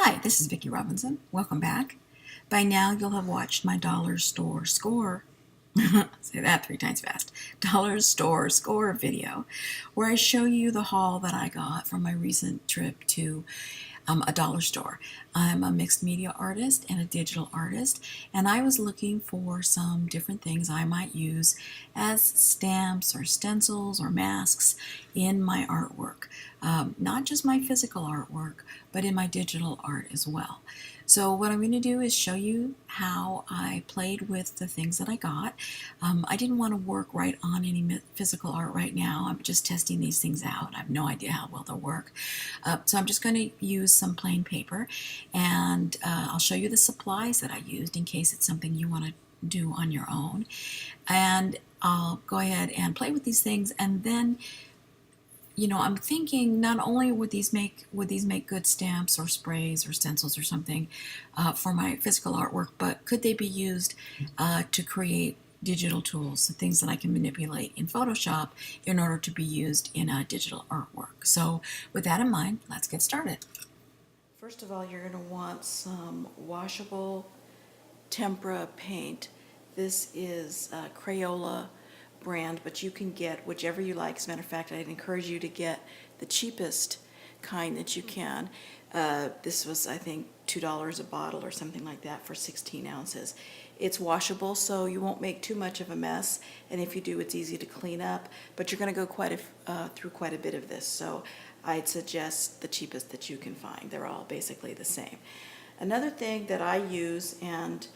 Hi, this is Vicki Robinson. Welcome back. By now, you'll have watched my dollar store score. Say that 3 times fast. Dollar store score video, where I show you the haul that I got from my recent trip to a dollar store. I'm a mixed media artist and a digital artist, and I was looking for some different things I might use as stamps or stencils or masks in my artwork. Not just my physical artwork, but in my digital art as well. So what I'm going to do is show you how I played with the things that I got. I didn't want to work right on any physical art right now. I'm just testing these things out. I have no idea how well they'll work. So I'm just going to use some plain paper, and I'll show you the supplies that I used in case it's something you want to do on your own. And I'll go ahead and play with these things, and then I'm thinking not only would these make good stamps or sprays or stencils or something for my physical artwork, but could they be used to create digital tools, the things that I can manipulate in Photoshop in order to be used in a digital artwork. So with that in mind, let's get started. First of all, you're going to want some washable tempera paint. This is Crayola brand, but you can get whichever you like. As a matter of fact, I'd encourage you to get the cheapest kind that you can. This was, I think, $2 a bottle or something like that for 16 ounces. It's washable, so you won't make too much of a mess, and if you do, it's easy to clean up, but you're going to go through quite a bit of this, so I'd suggest the cheapest that you can find. They're all basically the same. Another thing that I use, and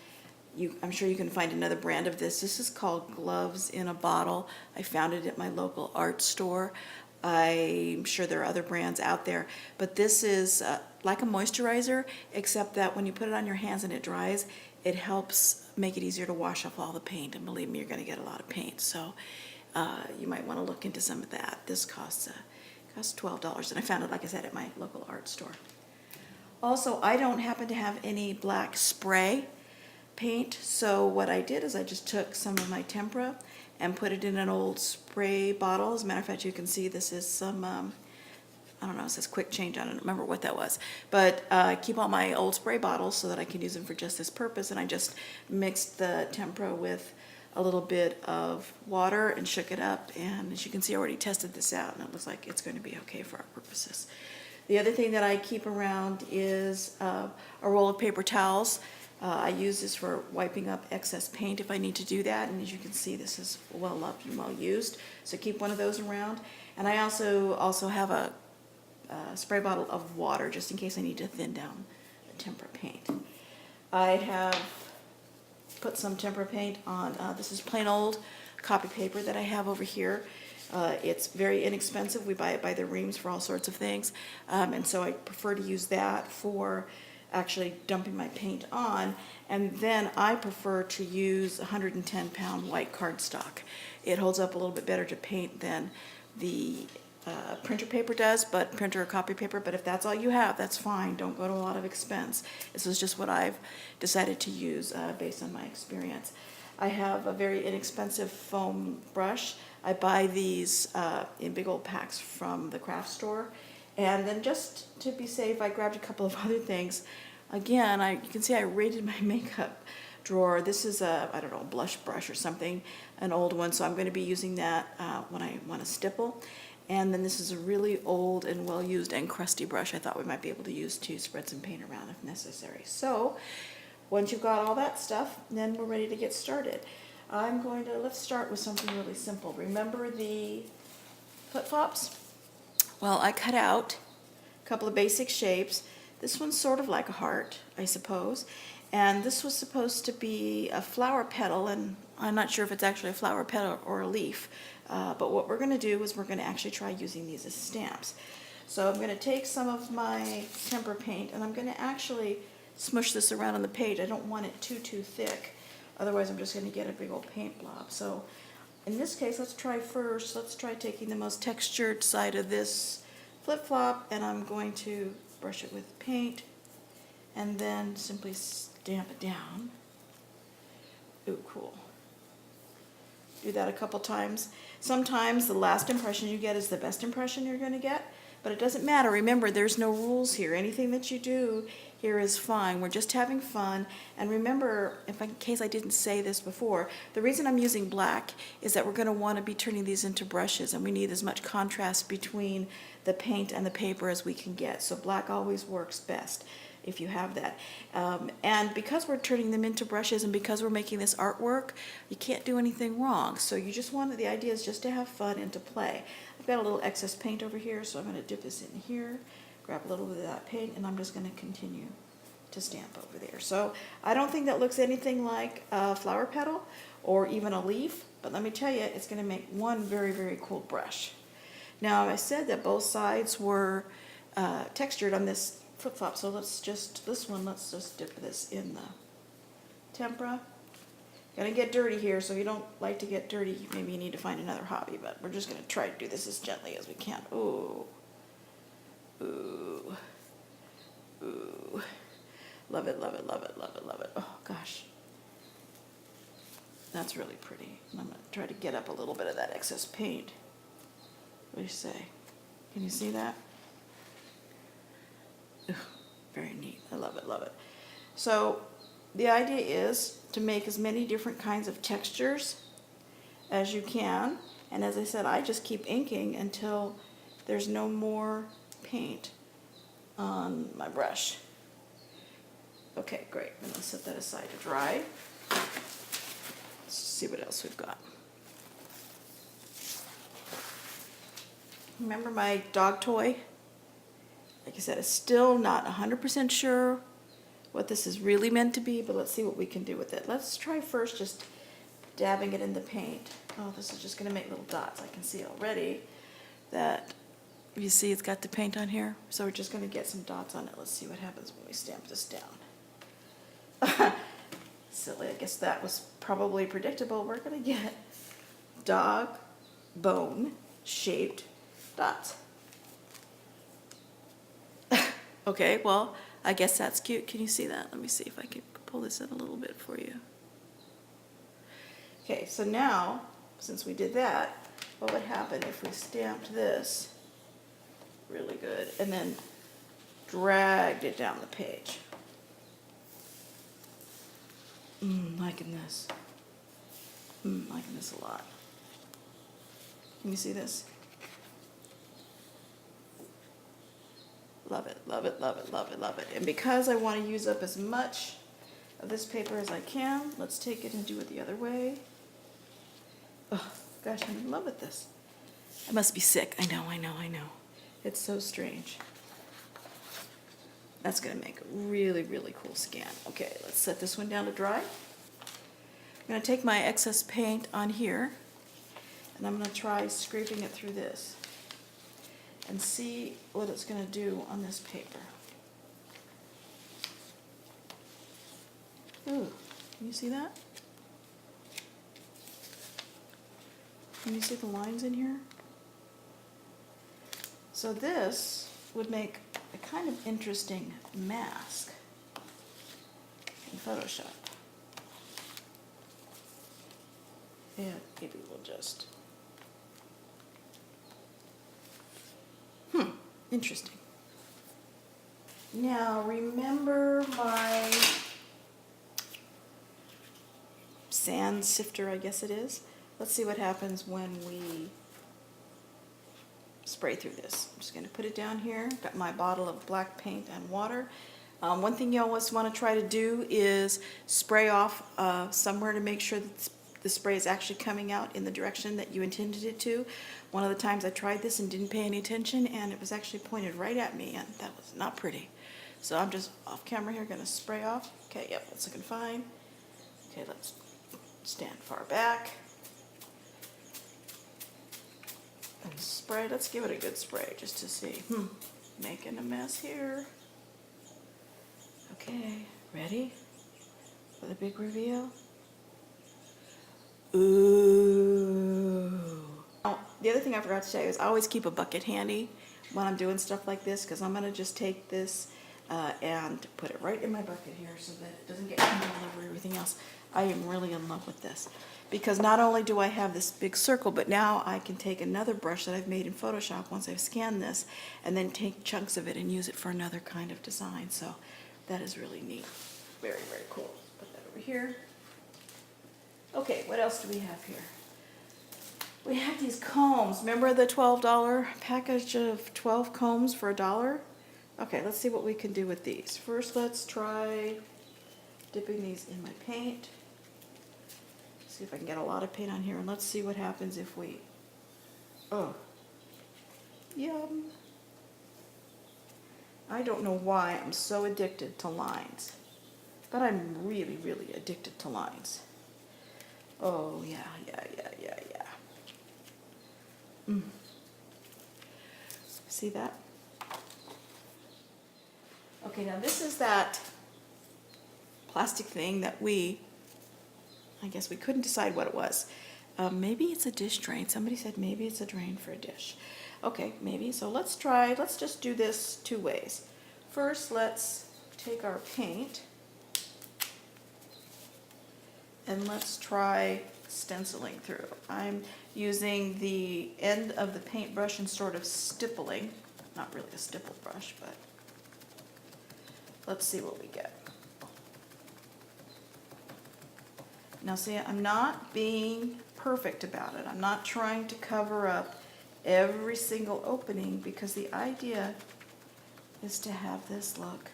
I'm sure you can find another brand of this. This is called Gloves in a Bottle. I found it at my local art store. I'm sure there are other brands out there, but this is like a moisturizer, except that when you put it on your hands and it dries, it helps make it easier to wash off all the paint, and believe me, you're going to get a lot of paint, so you might want to look into some of that. This costs $12, and I found it, like I said, at my local art store. Also, I don't happen to have any black spray paint, so what I did is I just took some of my tempera and put it in an old spray bottle. As a matter of fact, you can see this is some I don't know, it says quick change. I don't remember what that was, but I keep all my old spray bottles so that I can use them for just this purpose, and I just mixed the tempera with a little bit of water and shook it up, and as you can see, I already tested this out, and it looks like it's going to be okay for our purposes. The other thing that I keep around is a roll of paper towels. I use this for wiping up excess paint if I need to do that, and as you can see, this is well loved and well used, so keep one of those around. And I also have a spray bottle of water just in case I need to thin down the tempera paint. I have put some tempera paint on, this is plain old copy paper that I have over here. It's very inexpensive. We buy it by the reams for all sorts of things, and so I prefer to use that for actually dumping my paint on, and then I prefer to use 110-pound white cardstock. It holds up a little bit better to paint than the printer paper does, but printer or copy paper, but if that's all you have, that's fine. Don't go to a lot of expense. This is just what I've decided to use based on my experience. I have a very inexpensive foam brush. I buy these in big old packs from the craft store. And then just to be safe, I grabbed a couple of other things. Again, you can see I raided my makeup drawer. This is a blush brush or something, an old one, so I'm going to be using that when I want to stipple. And then this is a really old and well-used and crusty brush I thought we might be able to use to spread some paint around if necessary. So once you've got all that stuff, then we're ready to get started. Let's start with something really simple. Remember the flip-flops? Well, I cut out a couple of basic shapes. This one's sort of like a heart, I suppose. And this was supposed to be a flower petal, and I'm not sure if it's actually a flower petal or a leaf. But what we're going to do is we're going to actually try using these as stamps. So I'm going to take some of my tempera paint, and I'm going to actually smush this around on the page. I don't want it too thick. Otherwise, I'm just going to get a big old paint blob. So in this case, let's try taking the most textured side of this flip-flop, and I'm going to brush it with paint and then simply stamp it down. Ooh, cool. Do that a couple times. Sometimes the last impression you get is the best impression you're going to get, but it doesn't matter. Remember, there's no rules here. Anything that you do here is fine. We're just having fun. And remember, in case I didn't say this before, the reason I'm using black is that we're going to want to be turning these into brushes, and we need as much contrast between the paint and the paper as we can get. So black always works best if you have that. And because we're turning them into brushes and because we're making this artwork, you can't do anything wrong. So you just want, the idea is just to have fun and to play. I've got a little excess paint over here, so I'm going to dip this in here, grab a little bit of that paint, and I'm just going to continue to stamp over there. So I don't think that looks anything like a flower petal or even a leaf, but let me tell you, it's going to make one very, very cool brush. Now, I said that both sides were textured on this flip-flop, so let's just dip this in the tempera. Gonna get dirty here, so if you don't like to get dirty, maybe you need to find another hobby, but we're just gonna try to do this as gently as we can. Ooh. Ooh. Ooh. Love it, love it, love it, love it, love it. Oh, gosh. That's really pretty. And I'm gonna try to get up a little bit of that excess paint. What do you say? Can you see that? Ugh, very neat. I love it, love it. So the idea is to make as many different kinds of textures as you can. And as I said, I just keep inking until there's no more paint on my brush. Okay, great. I'm going to set that aside to dry. Let's see what else we've got. Remember my dog toy? Like I said, it's still not 100% sure what this is really meant to be, but let's see what we can do with it. Let's try first just dabbing it in the paint. Oh, this is just going to make little dots. I can see already that, you see it's got the paint on here, so we're just going to get some dots on it. Let's see what happens when we stamp this down. Silly, I guess that was probably predictable. We're going to get dog bone shaped dots. Okay, well, I guess that's cute. Can you see that? Let me see if I can pull this in a little bit for you. Okay, so now, since we did that, what would happen if we stamped this really good and then dragged it down the page? Liking this. Liking this a lot. Can you see this? Love it, love it, love it, love it, love it. And because I want to use up as much of this paper as I can, let's take it and do it the other way. Oh, gosh, I'm in love with this. I must be sick. I know, I know, I know. It's so strange. That's going to make a really, really cool scan. Okay, let's set this one down to dry. I'm going to take my excess paint on here, and I'm going to try scraping it through this and see what it's going to do on this paper. Ooh, can you see that? Can you see the lines in here? So this would make a kind of interesting mask in Photoshop. Yeah, maybe we'll just... Interesting. Now, remember my sand sifter, I guess it is? Let's see what happens when we spray through this. I'm just going to put it down here. Got my bottle of black paint and water. One thing you always want to try to do is spray off somewhere to make sure that the spray is actually coming out in the direction that you intended it to. One of the times I tried this and didn't pay any attention, and it was actually pointed right at me, and that was not pretty. So I'm just off camera here, going to spray off. Okay, yep, that's looking fine. Okay, let's stand far back and spray. Let's give it a good spray just to see. Making a mess here. Okay, ready for the big reveal? Ooh. Oh, the other thing I forgot to tell you is I always keep a bucket handy when I'm doing stuff like this, because I'm going to just take this and put it right in my bucket here so that it doesn't get all over everything else. I am really in love with this, because not only do I have this big circle, but now I can take another brush that I've made in Photoshop once I've scanned this and then take chunks of it and use it for another kind of design. So That is really neat. Very, very cool. Put that over here. Okay, what else do we have here? We have these combs. Remember the $12 package of 12 combs for $1? Okay, let's see what we can do with these. First, let's try dipping these in my paint. See if I can get a lot of paint on here, and let's see what happens if we, oh, yum. I don't know why I'm so addicted to lines, but I'm really, really addicted to lines. Oh, yeah. See that? Okay, now this is that plastic thing that I guess we couldn't decide what it was. Maybe it's a dish drain. Somebody said maybe it's a drain for a dish. Okay, maybe. So let's just do this 2 ways. First, let's take our paint and let's try stenciling through. I'm using the end of the paintbrush and sort of stippling. Not really a stipple brush, but let's see what we get. Now see, I'm not being perfect about it. I'm not trying to cover up every single opening because the idea is to have this look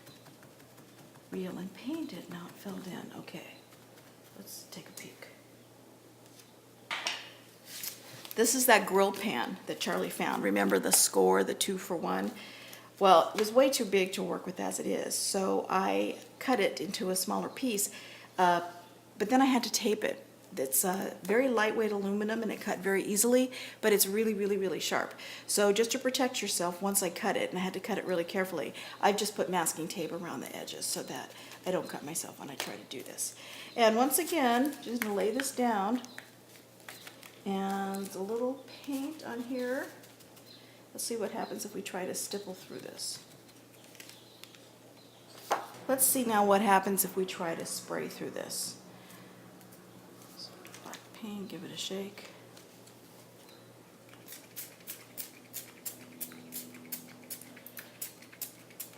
real and painted, not filled in. Okay, let's take a peek. This is that grill pan that Charlie found. Remember the score, the 2-for-1? Well, it was way too big to work with as it is, so I cut it into a smaller piece, but then I had to tape it. It's very lightweight aluminum and it cut very easily, but it's really, really, really sharp. So just to protect yourself, once I cut it, and I had to cut it really carefully, I've just put masking tape around the edges so that I don't cut myself when I try to do this. And once again, just gonna lay this down, and a little paint on here. Let's see what happens if we try to stipple through this. Let's see now what happens if we try to spray through this. So black paint, give it a shake.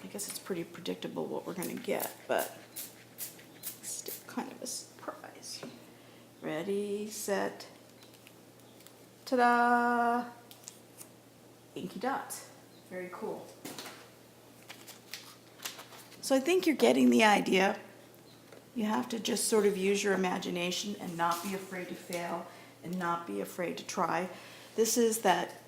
I guess it's pretty predictable what we're going to get, but it's still kind of a surprise. Ready, set, ta-da! Inky dots. Very cool. So I think you're getting the idea. You have to just sort of use your imagination and not be afraid to fail and not be afraid to try. This is that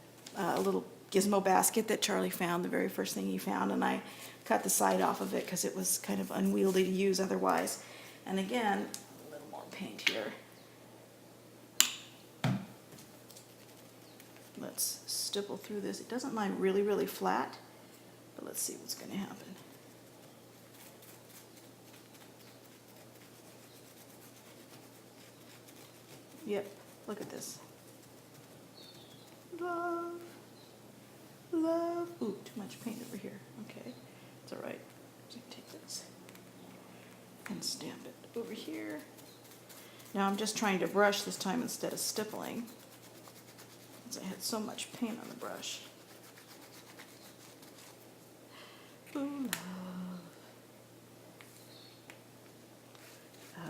little gizmo basket that Charlie found, the very first thing he found, and I cut the side off of it because it was kind of unwieldy to use otherwise. And again, a little more paint here. Let's stipple through this. It doesn't lie really, really flat, but let's see what's going to happen. Yep, look at this. Love, love. Ooh, too much paint over here. Okay, it's all right. So take this and stamp it over here. Now I'm just trying to brush this time instead of stippling, because I had so much paint on the brush. Ooh, love.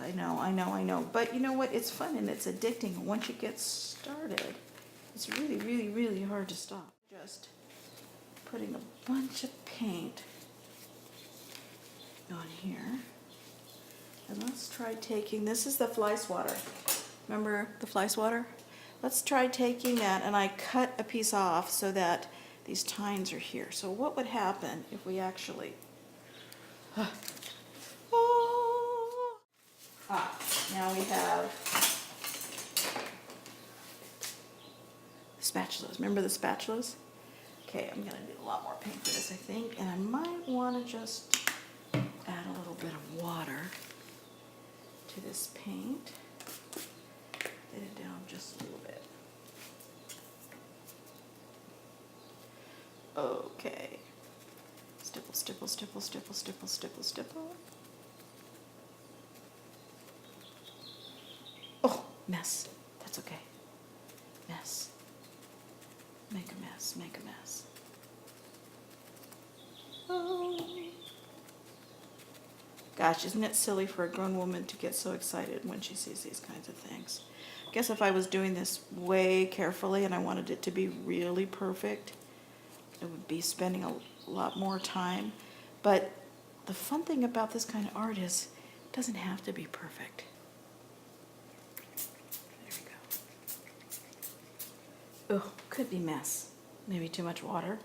I know. But you know what? It's fun and it's addicting. Once you get started, it's really, really, really hard to stop. Just putting a bunch of paint on here. And let's try taking, this is the fly swatter. Remember the fly swatter? Let's try taking that, and I cut a piece off so that these tines are here. So what would happen if we actually... now we have spatulas. Remember the spatulas? Okay, I'm going to need a lot more paint for this, I think. And I might want to just add a little bit of water to this paint. Get it down just a little bit. Okay. Stipple, stipple, stipple, stipple, stipple, stipple, stipple. Oh, mess. That's okay. Mess. Make a mess, make a mess. Gosh, isn't it silly for a grown woman to get so excited when she sees these kinds of things? I guess if I was doing this way carefully and I wanted it to be really perfect, it would be spending a lot more time. But the fun thing about this kind of art is it doesn't have to be perfect. There we go. Oh, could be mess. Maybe too much water.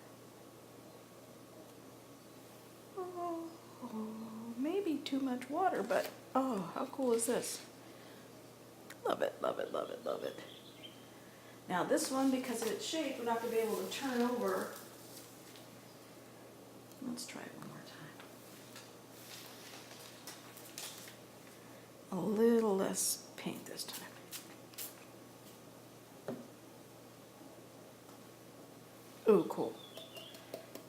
Oh, maybe too much water, but oh, how cool is this? Love it, love it, love it, love it. Now this one, because of its shape, we're not going to be able to turn over. Let's try it one more time. A little less paint this time. Ooh, cool.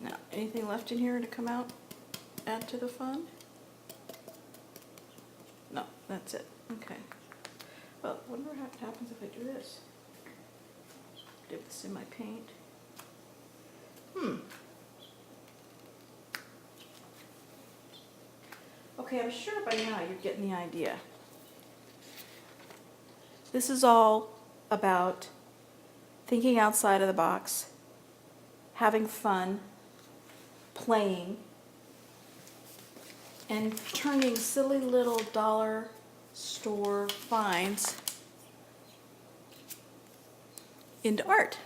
Now, anything left in here to come out, add to the fun? No, that's it. Okay. Well, I wonder what happens if I do this. Dip this in my paint. Okay, I'm sure by now you're getting the idea. This is all about thinking outside of the box, having fun, playing, and turning silly little dollar store finds into art.